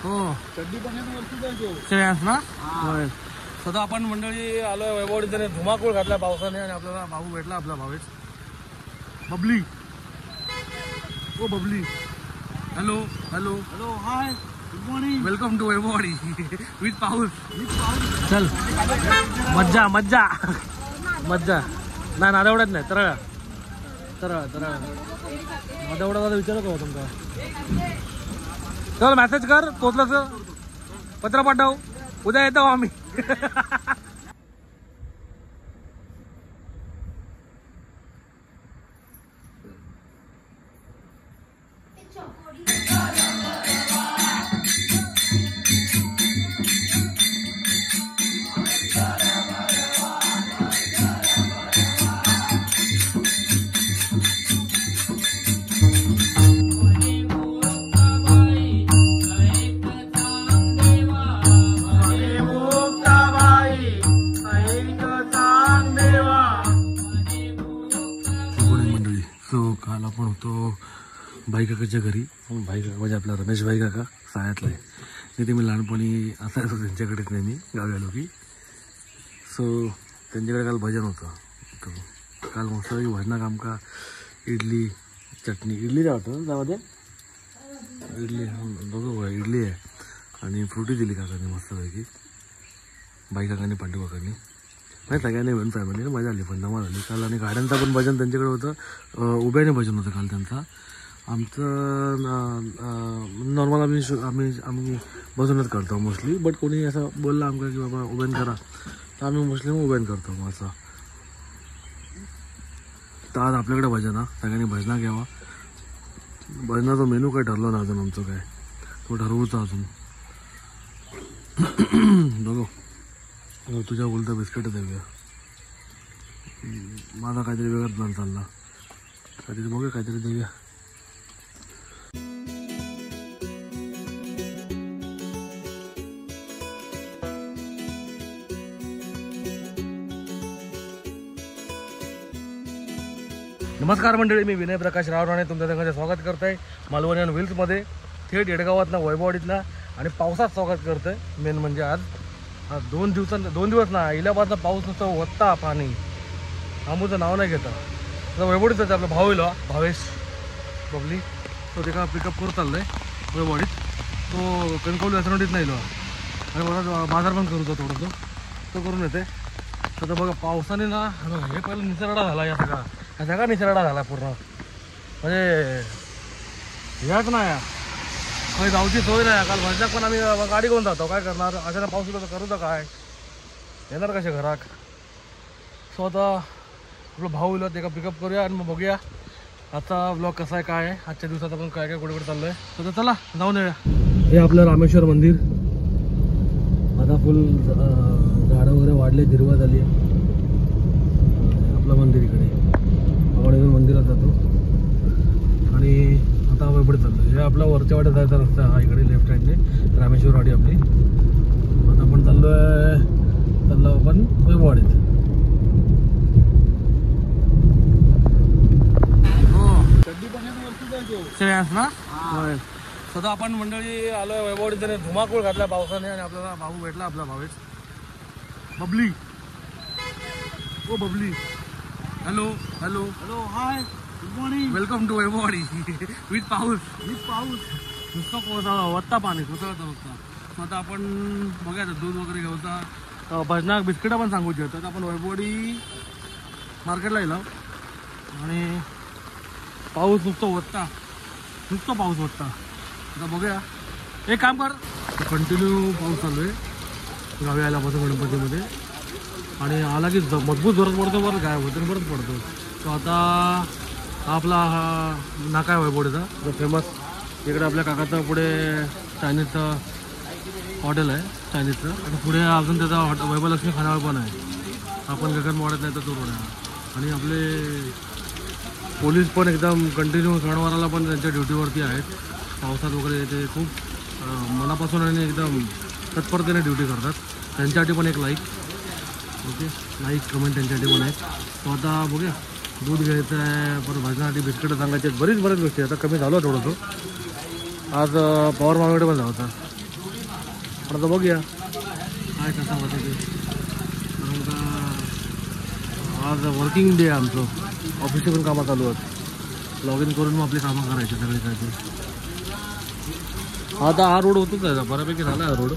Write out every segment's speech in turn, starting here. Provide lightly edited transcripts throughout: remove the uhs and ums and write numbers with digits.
हो चड्डी पण वरती श्रेयांस ना. होय. सध्या आपण मंडळी आलोय वैभववाडी. त्याने धुमाकूळ घातला पावसाने आणि आपल्याला भाऊ भेटला आपला भावेश बबली. ओ Babli. Hello hello hello hi good morning. Welcome to Vaibhavwadi with पाऊस. चल मज्जा मज्जा मज्जा. नाही नादेवड्यात नाही तरळा तरळा तरळा नादेवड्याला विचारत हो तुमका. चल मेसेज कर पोचलं पत्र पाठव उद्या येतो आम्ही. काल आपण होतो भाई काकाच्या घरी. भाई काका म्हणजे आपला रमेश भाई काका सायातला आहे. तिथे मी लहानपणी असायचो त्यांच्याकडेच नेहमी गावी आलो की. सो त्यांच्याकडे काल भजन होतं. तर काल मस्त भजनाक आमका इडली चटणी इडली जावं त्यामध्ये इडली बघू इडली आहे आणि फ्रुटी दिली काकांनी मस्तपैकी. भाई काकांनी पांडू काकांनी नाही सगळ्यांनी मिळून फॅमिलीने मजा आली पण धमाल झाली काल. आणि गाड्यांचा पण भजन त्यांच्याकडे होतं. उभ्याने भजन होतं काल त्यांचा. आमचं नॉर्मल आम्ही बसूनच करतो मोस्टली. बट कोणी असं बोललं आमका की बाबा उभ्यान करा तर आम्ही मोस्टली मग उभ्यान करतो मग असं. तर आज आपल्याकडे भजन हा सगळ्यांनी भजना घ्यावा. भजनाचा मेनू काय ठरलं ना अजून आमचं काय तो ठरवूचा अजून बघू. तुझ्या बोलता बिस्किट देऊया. माझा काहीतरी वेगळाच प्लॅन चालला काहीतरी बघूया काहीतरी देऊया. नमस्कार मंडळी मी विनय प्रकाश रावराणे तुमच्या सगळ्यांचे स्वागत करत आहे मालवणी व्हील्समध्ये थेट येडगावातला वैभववाडीतला. आणि पावसात स्वागत करत आहे. मेन म्हणजे आज 2 दिवस ना इल्यापासून पाऊस नुसतं वत्ता पाणी आमूचं नाव नाही घेता. तर वैभवडीच आपला भाऊ येलो भावेश बबली तो ते का पिकअप करू चाललं आहे वैभवडीत. तो कणकवली असनडीत नाही लो आणि मला बाजार पण करू थोडंसं तो करून येते. तर बघा पावसाने ना हे पहिलं निसरडा झाला या सगळा निसरडा झाला पूर्ण. म्हणजे याच ना या काही जाऊची सोय नाही. काल भजनाक पण आम्ही गाडी घेऊन जातो काय करणार अशाला पाऊस तर करू तर काय येणार कसे घरात. सो आता आपलं भाऊ येलो ते का पिकअप करूया आणि मग बघूया आता ब्लॉग कसा आहे काय आहे आजच्या दिवसात आपण काय काय कुठे कुठे चाललो आहे. तर चला जाऊन येऊया. हे आपलं रामेश्वर मंदिर आता फुल झाडं वगैरे वाढले हिरवा झाली. आपलं मंदिर इकडे आपण मंदिरात जातो आणि आता वैभवडीत चाललो. हे आपला वरच्या वाड्यात जायचा रस्ता हा इकडे लेफ्ट साईडने रामेश्वरवाडी आपली. आता आपण चाललो आपण वैभववाडीत. श्रेयांस ना. होय. सध्या आपण मंडळी आलोय वैभववाडीत. त्याने धुमाकूळ घातला पावसाने आणि आपल्याला भाऊ भेटला आपला भावेश बबली. ओ Babli. Hello hello hello hi good morning. Welcome to Vaibhavwadi with पाऊस नुसतं वत्ता पाणी कोसळतं नुसतं. सो आता आपण बघायचं दूध वगैरे घ्यायचा भजनाक बिस्किटा पण सांगूची होतं. आपण वैभववाडी मार्केटला येलो आणि पाऊस नुसतं पाऊस वत्ता. आता बघूया एक काम कर कंटिन्यू पाऊस चालू आहे गावी आल्यापासून गणपतीमध्ये आणि आला की मजबूत जोरात पडतो बरं काय होतं परत पडतो. तो आता आपला हा नाका आहे वैभवडीचा जो फेमस. इकडे आपल्या काकाचं पुढे चायनीजचं हॉटेल आहे चायनीजचं. आणि पुढे अजून त्याचा वैभवलक्ष्मी खानावळ पण आहे. आपण गगनवाड्यात नाही तर तो रोड आहे. आणि आपले पोलीस पण एकदम कंटिन्यू सणवाराला पण त्यांच्या ड्युटीवरती आहेत. पावसात वगैरे ते खूप मनापासून आणि एकदम तत्परतेने ड्युटी करतात. त्यांच्यासाठी पण एक लाईक ओके लाईक कमेंट त्यांच्यासाठी पण आहेत. तो आता बघूया दूध घ्यायचं आहे परत भाजण्यासाठी बिस्किटं सांगायचे बरेच गोष्टी. आता कमी झालो थोडंसं. आज पवार मार्केट पण जायचं पण आता बघूया काय कसं होतं ते. कारण का आज वर्किंग डे आहे आमचं, ऑफिसचे पण कामं चालू आहेत. लॉग इन करून मग आपली कामं करायची सगळे काय ते. आता हा रोड होतोच आहे, बऱ्यापैकी झाला आहे रोड.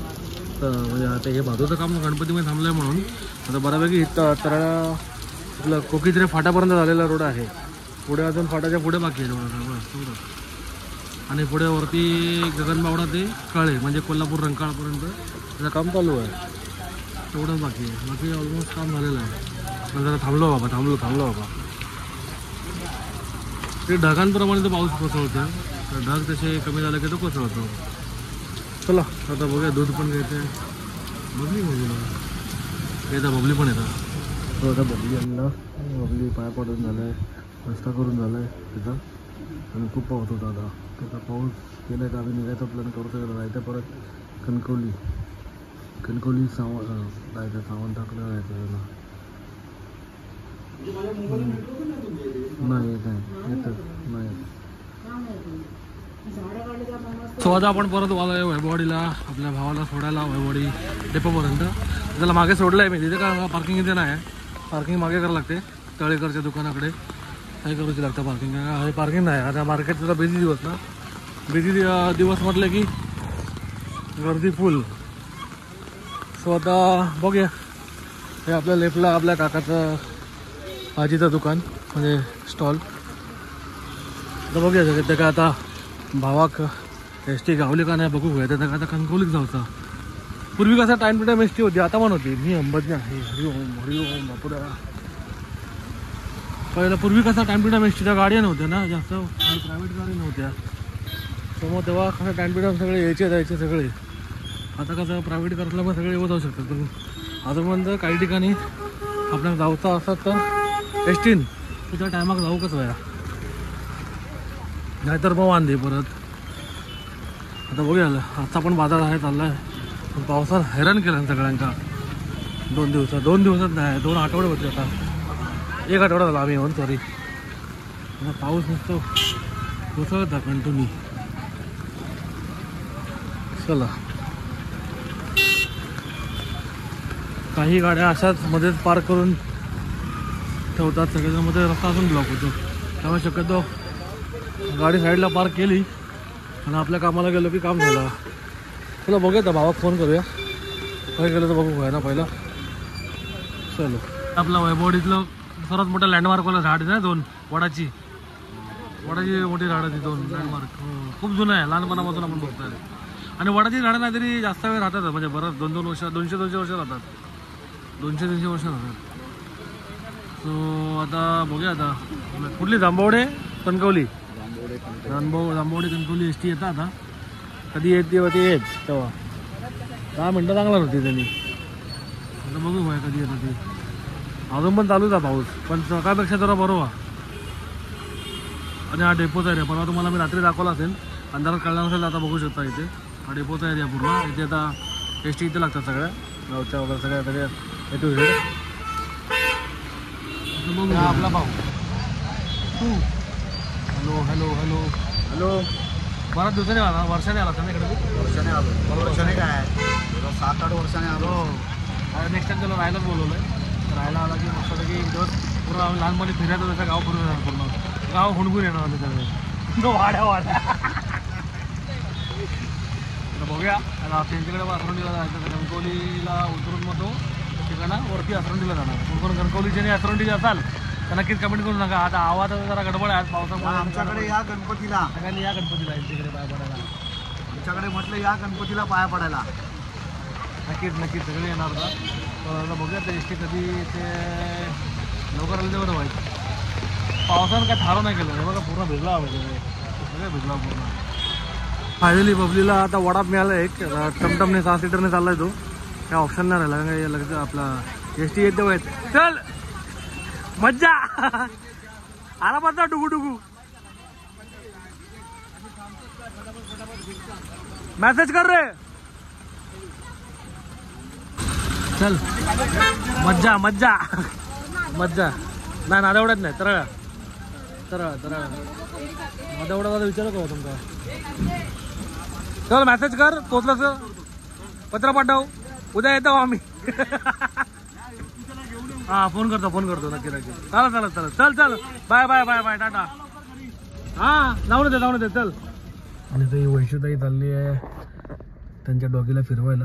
तर म्हणजे आता हे भादोचं काम गणपतीमध्ये थांबलं आहे म्हणून आता बऱ्यापैकी तराळा आपलं कोकीत्रे फाटापर्यंत झालेला रोड आहे. पुढे अजून फाटाच्या पुढे बाकी आहे रोड. आणि पुढे वरती गगनबावडा ते कळे म्हणजे कोल्हापूर रंकाळापर्यंत त्याचं काम चालू आहे. तेवढंच बाकी आहे, बाकी ऑलमोस्ट काम झालेलं आहे. पण जरा थांबलो बाबा. ते ढगांप्रमाणे तो पाऊस कोसळतो. तर ढग तसे कमी झाले की तो कोसळतो. चला आता बघूया. दूध पण घ्यायचं आहे. बबली बबली पण येतात. तो आता बबली आणला. बबली पाया पडून झाला आहे, रस्ता करून झाला आहे त्याचा. आणि खूप पाऊस होता आता. त्याचा पाऊस केला तर आम्ही निघायचा प्लॅन करतो. जायचं परत कणकवली जायचं, सावंतवाडीला जायचं त्याला. नाही येतं नाही. सो आता आपण परत आलो आहे वैभववाडीला, आपल्या भावाला सोडायला वैभववाडी डेपोपर्यंत. त्याला मागे सोडलं आहे मी तिथे, कारण पार्किंग इथे नाही आहे. पार्किंग मागे करावं लागते तळेकरच्या दुकानाकडे. काय करूची लागतं पार्किंग. हे पार्किंग नाही. आता मार्केट तुला बिझी दिवस ना, बिझी दिवस म्हटलं की गर्दी फुल. सो आता बघूया. हे आपल्या लेफ्टला आपल्या काकाचं भाजीचं दुकान म्हणजे स्टॉल. आता बघूया ते का आता भावाक एस टी गावली का नाही बघू घ्या. त्याचा का आता कणकवलीत जायचा. पूर्वी कसा time to time S T होती, आता पण होती. मी अंबदने आहे. हरिओम बापुरा. पहिला पूर्वी कसा टाइम टू टाइम एस टीच्या गाड्या नव्हत्या ना जास्त, प्रायव्हेट गाडी नव्हत्या. तर मग तेव्हा कसं टाइम टू टाइम सगळे यायचे जायचे सगळे. आता कसं प्रायव्हेट करतला मग सगळे येऊ जाऊ शकतात. पण अजून काही ठिकाणी आपल्याला जाऊचं असतात तर एस टीन त्या टायमाक जाऊ कसं व्हायला, नाहीतर मग वांदे परत. आता बघूया. आजचा पण बाजार आहे चालला आहे. पण पावसात हैराण केलं सगळ्यांका. 2 दिवसात नाही, 2 आठवडे होते. आता 1 आठवडा झाला आम्ही येऊन. सॉरी. आता पाऊस नसतो कोसळता कंटिन्यू. चला. काही गाड्या अशाच मध्येच पार्क करून ठेवतात. सगळ्यामध्ये रस्ता अजून ब्लॉक होतो. त्यामुळे शक्यतो गाडी साईडला पार्क केली आणि आपल्या कामाला गेलो की काम झालं. चला बघूया. तर भावाक फोन करूया. काय केलं तर बघू ना पहिला. चलो. आपला वैभववाडीतलं सर्वात मोठं लँडमार्कवाला झाड आहे ना, 2 वडाची मोठी झाडं ती 2 लँडमार्क. खूप जुनं आहे, लहानपणापासून आपण बघतोय. आणि वडाची झाडं नाही तरी जास्त वेळ राहतात, म्हणजे बरं 2-2 वर्ष 200 वर्ष राहतात. 200-300 वर्ष राहतात. सो आता बघूया. आता कुठली जांभवडे कणकवली, जांभवडे कणकवली एस टी येतात. आता कधी येते येत तेव्हा 10 मिनटं चांगला होती त्यांनी. आता बघू भाई कधी येतं ते. अजून पण चालूच आहे पाऊस, पण सकाळपेक्षा जरा बरोबर. आणि हा डेपोचा एरिया परवा तुम्हाला मी रात्री दाखवला असेल, अंधारात कळला नसेल. आता बघू शकता इथे हा डेपोचा एरिया पूर्ण. इथे आता एस टी इथे लागतात सगळ्या गावच्या वगैरे सगळ्या येतो इथे. बघू आपला भाऊ. हॅलो. बऱ्याच दिवसाने आला, वर्षाने आला तुम्ही इकडे? वर्षाने आलो. वर्षाने काय 7-8 वर्षाने आलो. नेक्स्ट टाइम त्याला राहायलाच बोलवलं आहे. राहायला आला की मस्त की एक दिवस पूर्ण लहानपणी फिरायचं तसं गाव फिरून येणार. पूर्ण गाव हुणगून येणार होते त्यावेळेस. वाड्या बघूया. आता त्यांच्याकडे आसरंडीला जायचं. कणकवलीला उतरून मग तो ठिकाणा वरती आसरंडीला जाणार. कोण कणकवलीचे आणि आसरंडीचे असाल तर नक्कीच कमेंट करून सांगा. आता आवाज जरा गडबड आहे पावसामुळे. आमच्याकडे या गणपतीला, सगळ्यांनी या गणपतीला यांच्याकडे पाया पडायला. आमच्याकडे म्हटलं या गणपतीला पाया पडायला. नक्कीच सगळे येणार होता. तर बघूया ते एस टी कधी ते लवकर आले तेवढं व्हायचं. पावसानं काय थारो नाही केलं. बघा पूर्ण भिजला हवं सगळं भिजला पूर्ण. फायनली बबलीला आता वडा मिळाला एक. टमटमने 6 सीटरने चाललाय तो. काय ऑप्शन नाही राहिला. काय लगेच आपला एस टी येत तेव्हा येत. चल मज्जा आला पडता डुगू. मैसेज कर रे. चल मज्जा नाही नादेवड्यात नाही, तरळ नादेवड्याचा विचार करू तुमचा. चल मेसेज कर पोचला सर. पत्र पाठव, उद्या येतो आम्ही. हा फोन करतो नक्की चला चल बाय बाय बाय बाय टाटा. हा जाऊन दे चल. आणि ती वैशुताई चालली आहे त्यांच्या डॉगीला फिरवायला.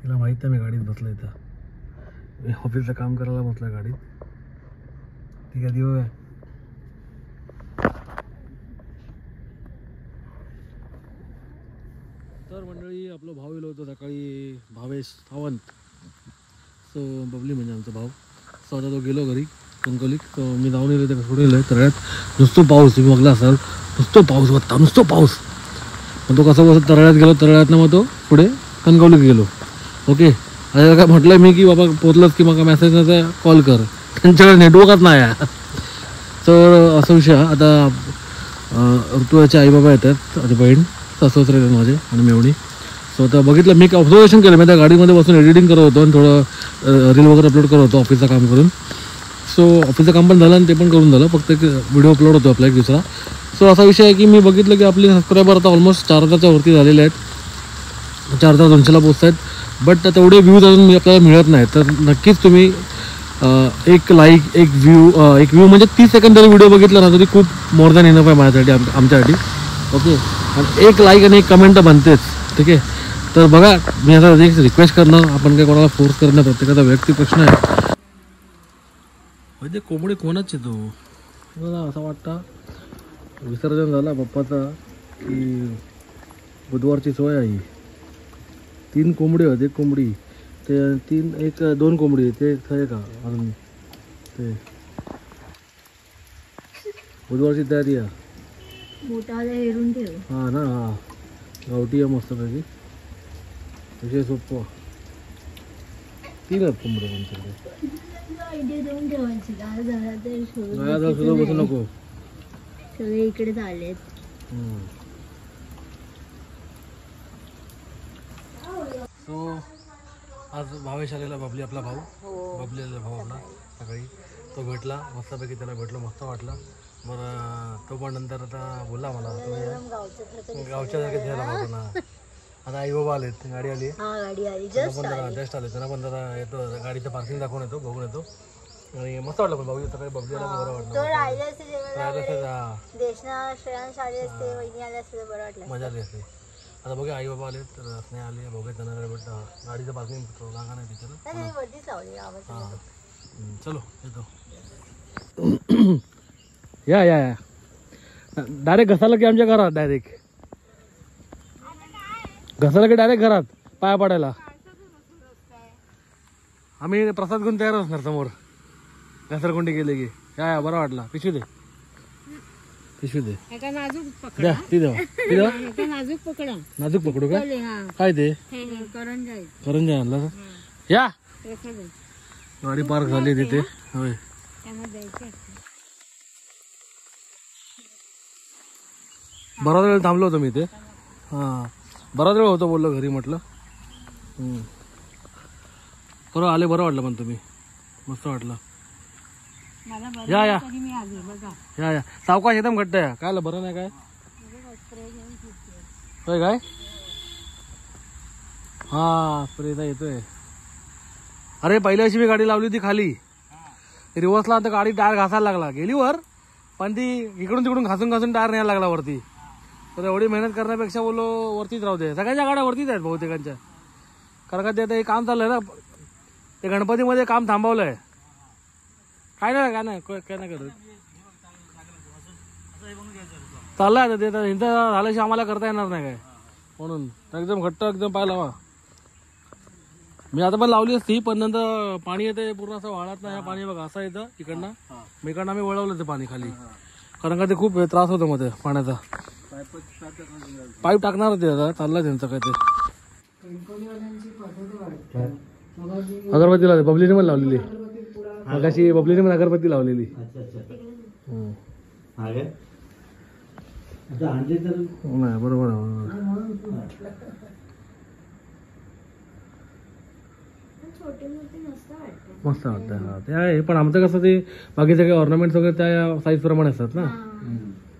तिला माहित नाही मी गाडीत बसलो इथं. मी ऑफिसचं काम करायला बसला गाडीत. ठीक आहे देऊ. तर मंडळी आपलं भाऊ येलो होतं सकाळी, भावेश सावंत. सो बबली म्हणजे आमचा भाऊ. सो आता तो गेलो घरी कणकवलीत. तो मी जाऊन येलो त्याला सोडून येलो तळ्यात. नुसतं पाऊस तुम्ही बघला असाल, नुसतं पाऊस. मग तो कसं तळ्यात गेलो, तळ्यात मग तो पुढे कणकवलीत गेलो. ओके आता काय म्हटलं मी की बाबा पोचलंच की मग मेसेज नव्हता कॉल कर, त्यांच्याकडे नेटवर्कच नाही आहे. तर असा विषय. आता ऋतुवाचे आईबाबा येतात आणि बहीण सासरे येतात माझे आणि मेवणी. सो आता बघितलं मी ऑब्झर्वेशन केलं. मी त्या गाडीमध्ये बसून एडिटिंग करत होतो आणि थोडं रील वगैरे अपलोड करत होतो ऑफिसचं काम करून. सो ऑफिसचं काम पण झालं आणि ते पण करून झालं. फक्त एक व्हिडिओ अपलोड होतो आपला एक दुसरा. सो असा विषय आहे की मी बघितलं की आपले सबस्क्रायबर आता ऑलमोस्ट 4000च्या वरती झालेले आहेत. 4200ला पोचत आहेत. बट तेवढे व्ह्यूज अजून आपल्याला मिळत नाही. तर नक्कीच तुम्ही एक लाईक, एक व्ह्यू म्हणजे 30 सेकंद जरी व्हिडिओ बघितला ना तरी खूप मोर दॅन इनफ आहे माझ्यासाठी, आमच्यासाठी. ओके आणि एक लाईक आणि एक कमेंट तर बनतेच. ठीक आहे. तर बघा मी आता एक रिक्वेस्ट करणार, आपण काही कोणाला फोर्स करणं, प्रत्येकाचा वैयक्तिक प्रश्न आहे. म्हणजे कोंबडी कोणाच येतो मला असं वाटतं. विसर्जन झाला पप्पाचा की बुधवारची सोय आहे. 3 कोंबडी होते. एक कोंबडी ते 2 कोंबडी ते खरे का अजून ते बुधवारची तयारी आहे. हां ना, हां गावठी आहे मस्तपैकी. विषय सोपं. 3 आहेत कोंबड्या आमच्याकडे. गाया सुद्धा बसू नको, सगळे इकडे आलेत. सो आज भावेश आलेला, बबली आपला भाऊ. बबली आलेला भाऊ आपला सकाळी. तो भेटला मस्तपैकी, त्याला भेटलो, मस्त वाटलं. बरं तो पण नंतर आता बोलला मला तुम्ही गावच्या जागेत द्यायला बाबांना. आता आई बाबा आलेत, गाडी आली जस्ट आले. त्यांना पण जरा येतो गाडीचं पार्किंग दाखवून येतो, बघून येतो. आणि मस्त वाटलं पण भाऊ सकाळी बबलीला बरं वाटलं. मजा आली असते. आता बघा आई बाबा आले तर स्नेहा आली, बघा त्यांना भेटतं. गाडीचं पार्किंग जागा नाही तिथे. हां चलो येतो. या डायरेक्ट घसाला की आमच्या घरात, डायरेक्ट घसाला की डायरेक्ट घरात पाया पडायला. आम्ही प्रसाद घेऊन तयार असणार समोर. घसरकुंडी गेले की काय बरं वाटला. पिशवी दे द्या, ती द्या. नाजूक पकडू का? काय ते करंजा आणला. या गाडी पार्क झाली तिथे. होय बराच वेळ थांबलो होतो मी ते. हां बराच वेळ होतो बोललो घरी म्हटलं. बरं आले, बरं वाटलं पण तुम्ही, मस्त वाटलं. या सावकाश एकदम घट्ट या. काय बरं नाही काय काय हा स्प्रेचा येतोय. अरे पहिल्या वर्षी मी गाडी लावली होती खाली रिवर्सला, तर गाडी टायर घासायला लागला. गेली वर पण ती इकडून तिकडून घासून टायर न्यायला लागला वरती. तर एवढी मेहनत करण्यापेक्षा बोलो वरतीच राहू दे. सगळ्यांच्या गाड्या वरतीच आहेत बहुतेकांच्या. कारण का ते आता हे काम चाललंय ना, ते गणपतीमध्ये काम थांबवलंय. काय नाही करत चाललंय आता ते. हिंसा झाल्याशिवाय आम्हाला करता येणार नाही काय, म्हणून एकदम घट्ट एकदम पाय लावा. मी आता पण लावली असती पण नंतर पाणी येते पूर्ण असं वाळत नाही. पाणी बघा असं येतं इकडनं, मी इकडनं आम्ही वळवलं ते पाणी खाली. कारण का ते खूप त्रास होतो मध्ये पाण्याचा. पाईप टाकणार होते आता, चाललंय त्यांचं काय ते. अगरबत्ती लावली बबलीने पण लावलेली. मगाशी बबलीने पण अगरबत्ती लावलेली. नाही बरोबर मस्त वाटतं. हा ते आहे, पण आमचं कसं ते बाकीचे काही ऑर्नामेंट्स वगैरे त्या साईज प्रमाणे असतात ना,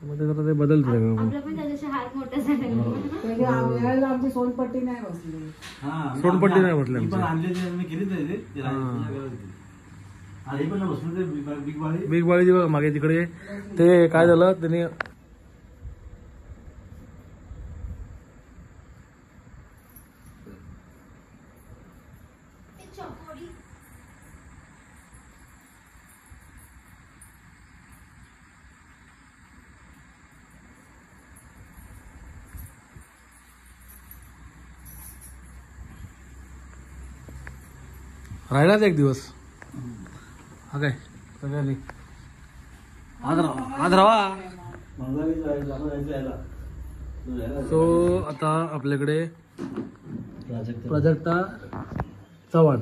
मग ते जरा ते बदलते. आमची सोनपट्टी नाही बसली. सोनपट्टी नाही बसली आमची. बिग बाळी मागे तिकडे ते काय झालं त्यांनी राहिलाच एक दिवस. हा काय सगळ्यांनी आज राहा. सो आता आपल्याकडे प्राजक्ता चव्हाण,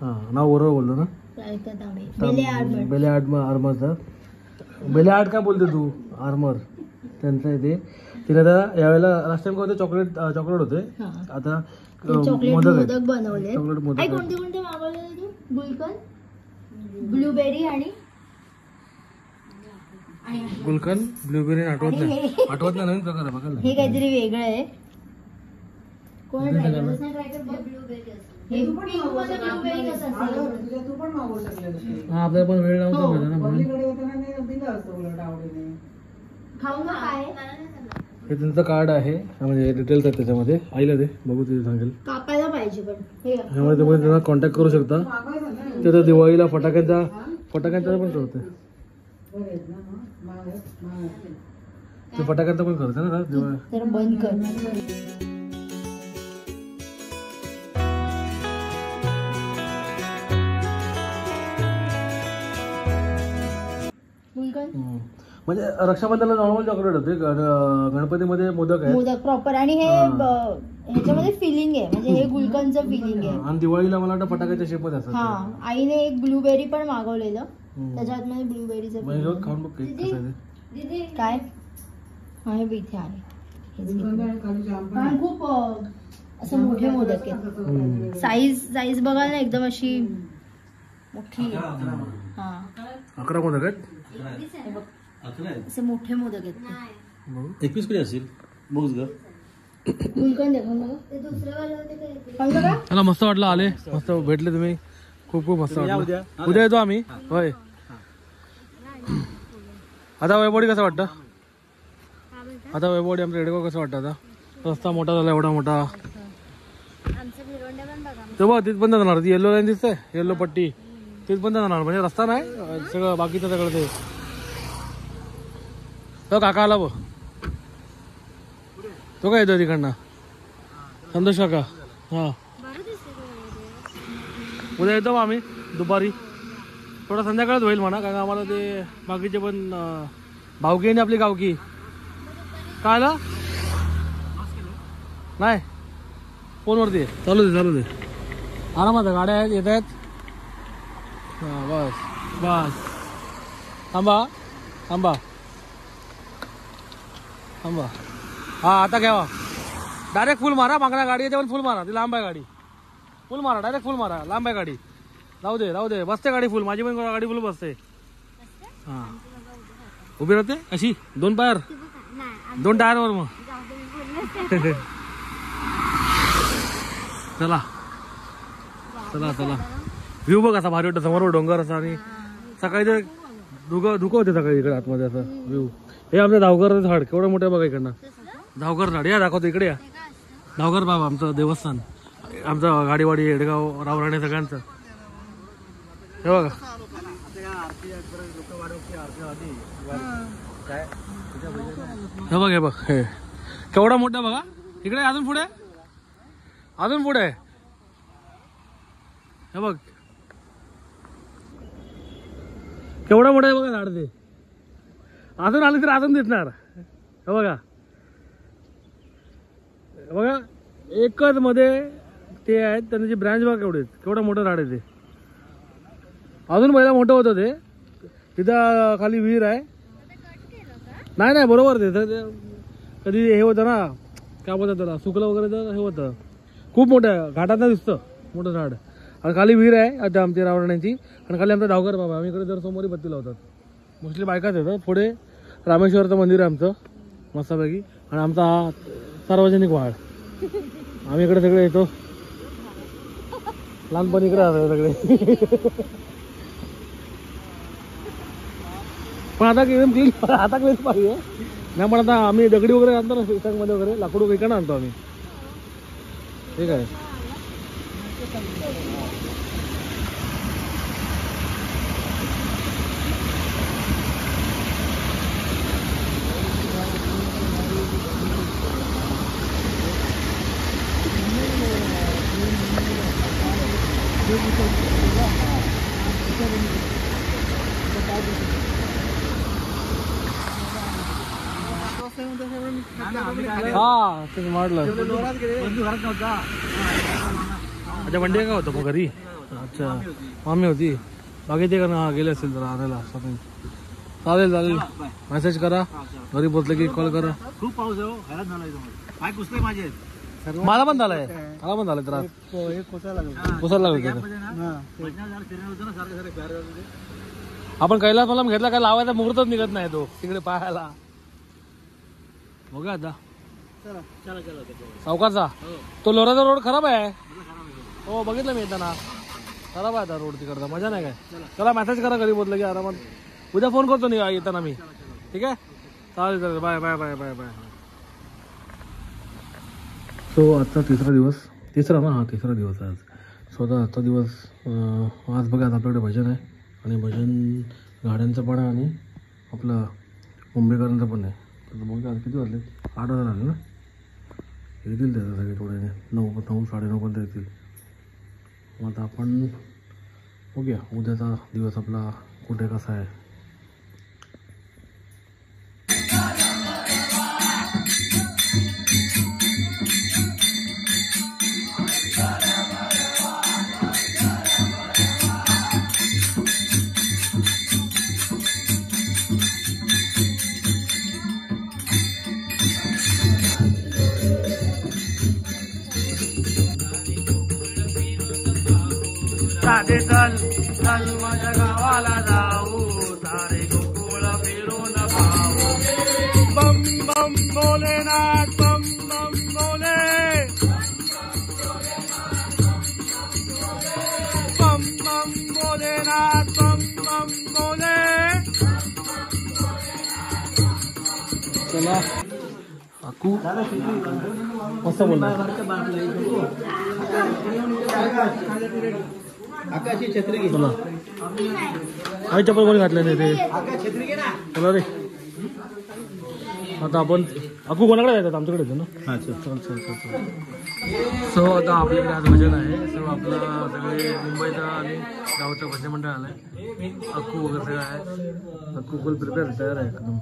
हा नाव बरोबर बोललो ना, बेले आर्मरचा. बेले आर्ट काय बोलते तू, आर्मर त्यांचं आहे ते. तिने आता यावेळेला लास्ट टाइम काय होते चॉकलेट होते, आता मोदक बनवले. चॉकलेट मोदक. कोणते कोणते मागवले तू? गुलकंद, ब्लूबेरी आणि गुलकंद, ब्लूबेरी आठवत नाही नवीन प्रकार आहे बघा. हे काहीतरी वेगळं आहे. कोण तू पण मागवू शकले. हा आपल्याला पण वेळ नव्हता मिळाला ना म्हणून. पलीकडे येताना दिलं असतं उलट आवडीने. खाऊन काय हे त्यांचं कार्ड आहे, म्हणजे डिटेल्स आहेत त्याच्यामध्ये. आईला दे बघू, तिथे सांगेल. कापायला पाहिजे पण हे त्यामुळे तुम्ही त्यांना कॉन्टॅक्ट करू शकता. ते तर दिवाळीला फटाक्यांचा पण करते. ते फटाक्यांचा पण करते ना दिवाळी. तर बंद कर. म्हणजे रक्षाबंधनला नॉर्मल चॉकलेट होते, गणपतीमध्ये मोदक आहे, मोदक प्रॉपर. आणि हे ह्याच्यामध्ये फिलिंग आहे, म्हणजे हे गुलकंदचं फिलिंग आहे. आणि दिवाळीला मला वाटतं फटाक्याच्या शेपमध्ये असतात. हा, आईने एक ब्लूबेरी पण मागवलेलं, त्याच्यात मध्ये ब्लूबेरीचं म्हणजे खाऊन बघ कसं आहे ते. काय आहे बी इथे आहे. पण खूप असं मोठे मोदक आहेत. साईज बघाल ना, एकदम अशी मोठी. हा 11 मोदक आहेत. असे मोठे मोदक आहेत. 21 किती असेल बघ ग. गुलकंद मला मस्त वाटलं, आले मस्त भेटले तुम्ही, खूप मस्त वाटलं. उद्या येतो आम्ही. होय. आता वैभवडी कसं वाटतं? आता वैभवडी आमचं रेडगाव कसं वाटतं? आता रस्ता मोठा झाला, एवढा मोठा. ते बघ तिथ बंद जाणार, ती येल्लो लाईन दिसते, येल्लो पट्टी, तीच बंद जाणार. म्हणजे रस्ता नाही, सगळं बाकीचं सगळं ते. तो काका आला बघ, तो काय येतो तिकडनं, संतोष काका. हा उद्या येतो आम्ही दुपारी, थोडा संध्याकाळच होईल म्हणा, कारण आम्हाला ते बाकीचे पण भावकी आणि आपली गावकी. काय आलं नाही, फोनवरती चालू दे आरामात. गाड्या आहेत, येत आहेत. बस थांबा. हा आता घ्यावा. डायरेक्ट फुल मारा, मागण्या गाडी येते पण फुल मारा. ती लांब आहे गाडी, फुल मारा, डायरेक्ट फुल मारा. लांब आहे गाडी, जाऊ दे बसते गाडी फुल. माझी पण गाडी फुल बसते. हा उभी राहते अशी, 2 पायर 2 टायरवर. मग चला व्ह्यू बघ असा भारी वाटतं, समोर डोंगर असा. आणि सकाळी ते धुकं होते सकाळी इकडे आतमध्ये असं व्ह्यू. हे आमचं धावघर झाड केवढं मोठं बघा इकडनं, धावघर झाड. या दाखवतो इकडे, या धावघर बाबा आमचं देवस्थान, आमचं गाडीवाडी येडगाव रावराणे सगळ्यांचं. हे बघा हे बघ हे केवढा मोठा बघा. इकडे अजून पुढे हे बघ केवढा मोठा आहे बघा झाड. ते अजून आले तर अजून दिसणार. हे बघा एकच मध्ये ते आहेत, त्यांची ब्रँच बघा केवढा मोठं झाड आहे ते. अजून पहिला मोठं होतं ते. तिथं खाली विहीर आहे. नाही बरोबर ते कधी हे होतं ना, काय बोलतात त्याला, सुकलं वगैरे तर हे होतं. खूप मोठं घाटात दिसतं मोठं झाड. आणि खाली विहीर आहे आता आमची रावणाची. आणि खाली आमचा धावघर बाबा. आम्ही इकडे जर समोर बत्ती लावतात, मोस्टली बायकाच येतात. पुढे रामेश्वरचं मंदिर आहे आमचं मस्तपैकी. आणि आमचा हा सार्वजनिक वाळ. आम्ही इकडे सगळे येतो, लहानपणी इकडे असतो सगळे. पण आता एकदम क्लीन, आता क्लीन पाहिजे नाही. पण आता आम्ही दगडी वगैरे आणतो ना शेतांमध्ये वगैरे, लाकूड वगैरे इकडे आणतो आम्ही. ठीक आहे. हा ते म्हटलं. अच्छा बंडी का होतं मग घरी? अच्छा मामी होती बाकी ते का ना गेले असतील जरा आणायला. चालेल चालेल, मेसेज करा, घरी पोचले की कॉल करा. खूप पाऊस आहे, हैराण झालाय पाय कुसले माझे. मला पण झालंय, मला पण झालंय त्रास. पुसायला लागलं. आपण कैलास मला घेतला, काय लावायचा मुहूर्तच निघत नाही तो तिकडे पाहायला. बघा आता सावकारचा तो लोराचा रोड खराब आहे. हो बघितलं मी येताना, खराब आहे आता रोड तिकडचा, मजा नाही काय. चला मेसेज करा घरी बोललं की आरामात. उद्या फोन करतो नाही येताना मी. ठीक आहे चालेल चालेल, bye bye bye bye bye. So आजचा तिसरा दिवस, तिसरा ना, हा तिसरा दिवस आज. सो आता आजचा दिवस आज बघा आपल्याकडे भजन आहे, आणि भजन गाड्यांचं पण आहे आणि आपलं मुंबईकरांचं पण आहे. तर बघा आज किती वाजले, 8 वाजता आले ना. येतील त्याचा सगळे थोडे 9 9:30 पर्यंत येतील. मग आता आपण बघूया उद्याचा दिवस आपला कुठे कसा आहे. साधे चल चल माझ्या गावाला जाऊ, सारे गोकुळ फिरून पाहू. बम बम भोलेनाथ, बम बम भोले, बम बम भोलेनाथ, बम बम भोले. चला अकू मस्त बोलला. आकाशी छत्री घे. चला आई चप्पल कोणी घातलं नाही ते. चला रे आता आपण अकू कोणाकडे जायचं, आमच्याकडे येतो ना. हां चल चल चल चल चल. सो आता आपल्याकडे आज भजन आहे. सो आपलं सगळे मुंबईचा आणि गावचं भजन मंडळ आलं आहे. अक्कू वगैरे सगळं आहे. अक्कू फुल प्रिपेअर तयार आहे एकदम.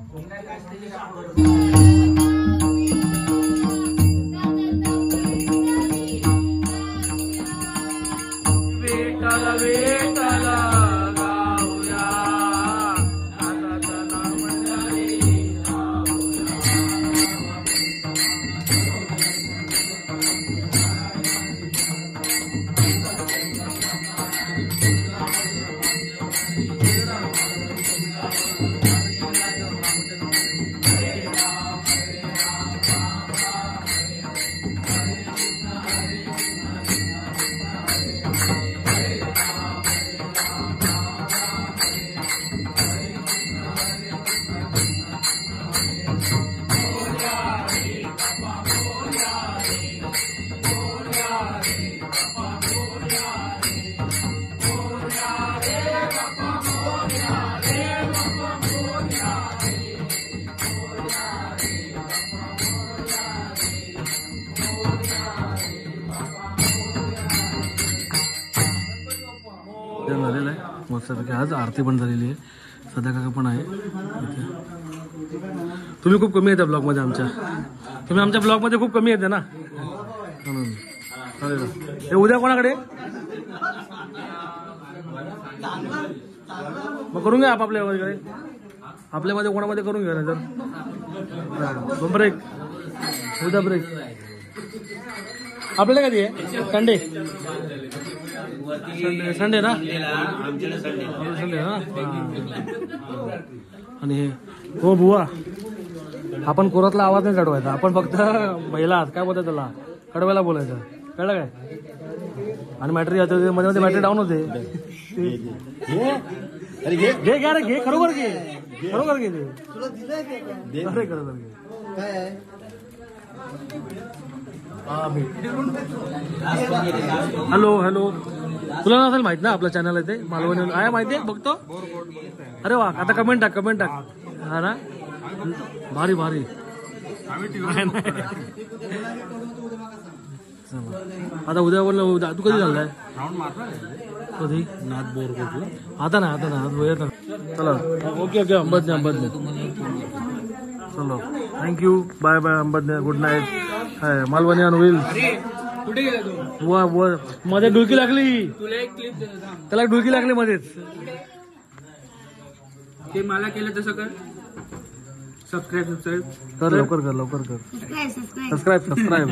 झालेलं आहे मस्तपैकी. आज आरती पण झालेली आहे, सध्या काका पण आहे इथे. तुम्ही खूप कमी येता ब्लॉगमध्ये आमच्या, तुम्ही आमच्या ब्लॉगमध्ये खूप कमी येते ना म्हणून. चालेल हे उद्या कोणाकडे मग करून घ्या आपापल्या वगैरे, आपल्यामध्ये कोणामध्ये करून घ्या. नाही तर ब्रेक, उद्या ब्रेक आपल्याला कधी आहे? संडे संडे संडे ना, संडे ना. आणि हे हो बुवा आपण कोरातला आवाज नाही चढवायचा, आपण फक्त पहिला काय बोलतो त्याला कडवायला बोलायचं, कळलं काय? आणि बॅटरी मध्ये मध्ये बॅटरी डाऊन होते. घे घे रे घे, खरोखर घे, खरोखर घे ते. अरे खरोखर घे. हॅलो हॅलो, तुला नसेल माहित ना आपलं चॅनल आहे ते मालवणी आहे, माहिती आहे बघतो. अरे वा, आता कमेंट टाक, कमेंट टाक. हा ना, भारी भारी. आता उद्या बोललं, तू कधी झालाय कधी? नाथ बोर आता ना, आता ना. चला ओके ओके, अंबदने अंबदने. चलो थँक्यू, बाय बाय अंबदने, good night. Malvani on wheel. कुठे गेला तू? मध्ये डुलकी लागली, तुला एक क्लिप देतो थांब. त्याला डुलकी लागली मध्येच. ते मला केलं तसं कर. सबस्क्राईब कर, लवकर कर, लवकर कर. Subscribe subscribe.